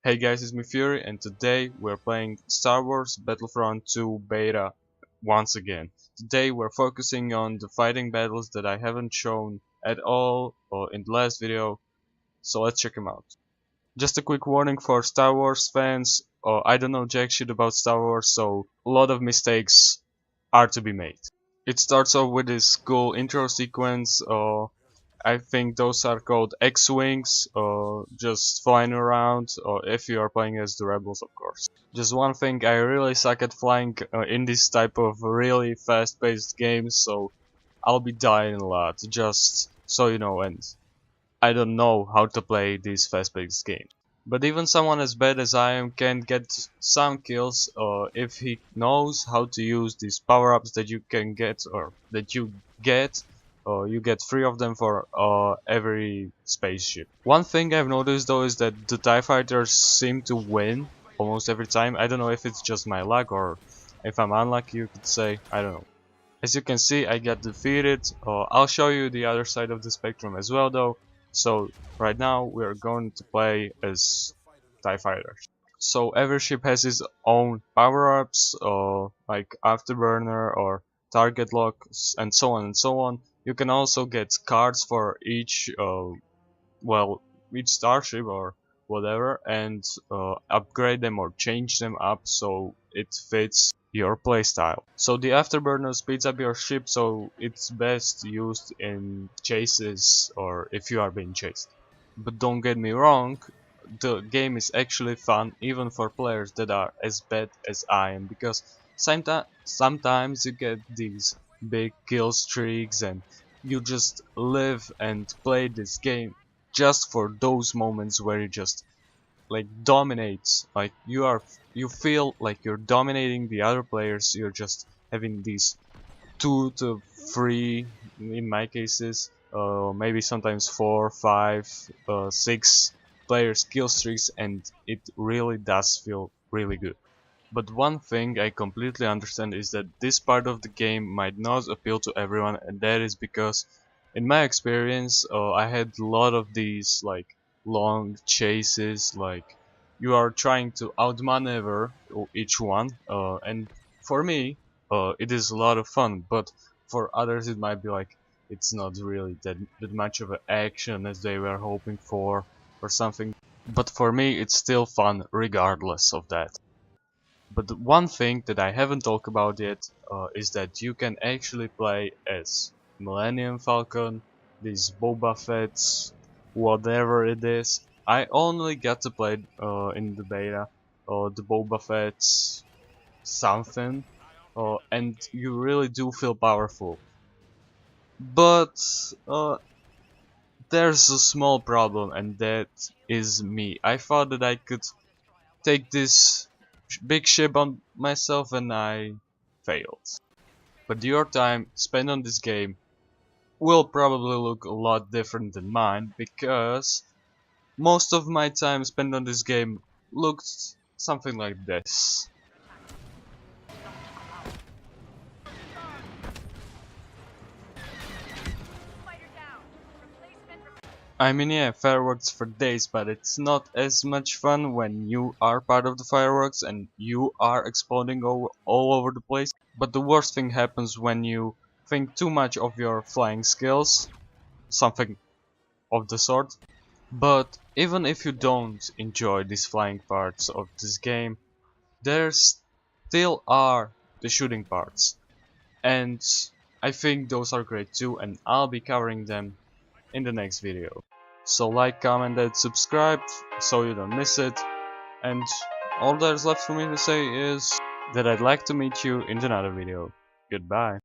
Hey guys, it's me Fury, and today we're playing Star Wars Battlefront II Beta once again. Today we're focusing on the fighting battles that I haven't shown at all in the last video, so let's check them out. Just a quick warning for Star Wars fans, I don't know jack shit about Star Wars, so a lot of mistakes are to be made. It starts off with this cool intro sequence. I think those are called X-Wings, just flying around, or if you are playing as the Rebels, of course. Just one thing, I really suck at flying in this type of really fast-paced games, so I'll be dying a lot, just so you know, and I don't know how to play these fast-paced games. But even someone as bad as I am can get some kills if he knows how to use these power-ups that you can get, or that you get 3 of them for every spaceship. One thing I've noticed though is that the TIE fighters seem to win almost every time. I don't know if it's just my luck or if I'm unlucky, you could say. I don't know. As you can see, I got defeated. I'll show you the other side of the spectrum as well though. So right now we are going to play as TIE fighters. So every ship has its own power-ups, like afterburner or target lock, and so on and so on. You can also get cards for each, each starship or whatever, and upgrade them or change them up so it fits your playstyle. So the afterburner speeds up your ship, so it's best used in chases or if you are being chased. But don't get me wrong, the game is actually fun even for players that are as bad as I am, because sometimes you get these big kill streaks and you just live and play this game just for those moments where you just like dominates, like you feel like you're dominating the other players. You're just having these 2 to 3, in my cases, maybe sometimes 4, 5, 6 players kill streaks, and it really does feel really good. But one thing I completely understand is that this part of the game might not appeal to everyone, and that is because in my experience I had a lot of these like long chases, like you are trying to outmaneuver each one, and for me it is a lot of fun, but for others it might be like it's not really that much of an action as they were hoping for or something. But for me it's still fun regardless of that. But the one thing that I haven't talked about yet is that you can actually play as Millennium Falcon, these Boba Fett's, whatever it is. I only got to play in the beta the Boba Fett's something, and you really do feel powerful. But there's a small problem, and that is me. I thought that I could take this big ship on myself, and I failed. But your time spent on this game will probably look a lot different than mine, because most of my time spent on this game looked something like this. I mean, yeah, fireworks for days, but it's not as much fun when you are part of the fireworks and you are exploding all over the place. But the worst thing happens when you think too much of your flying skills, something of the sort. But even if you don't enjoy these flying parts of this game, there still are the shooting parts. And I think those are great too, and I'll be covering them in the next video. So like, comment, and subscribe so you don't miss it. And all that is left for me to say is that I'd like to meet you in another video. Goodbye.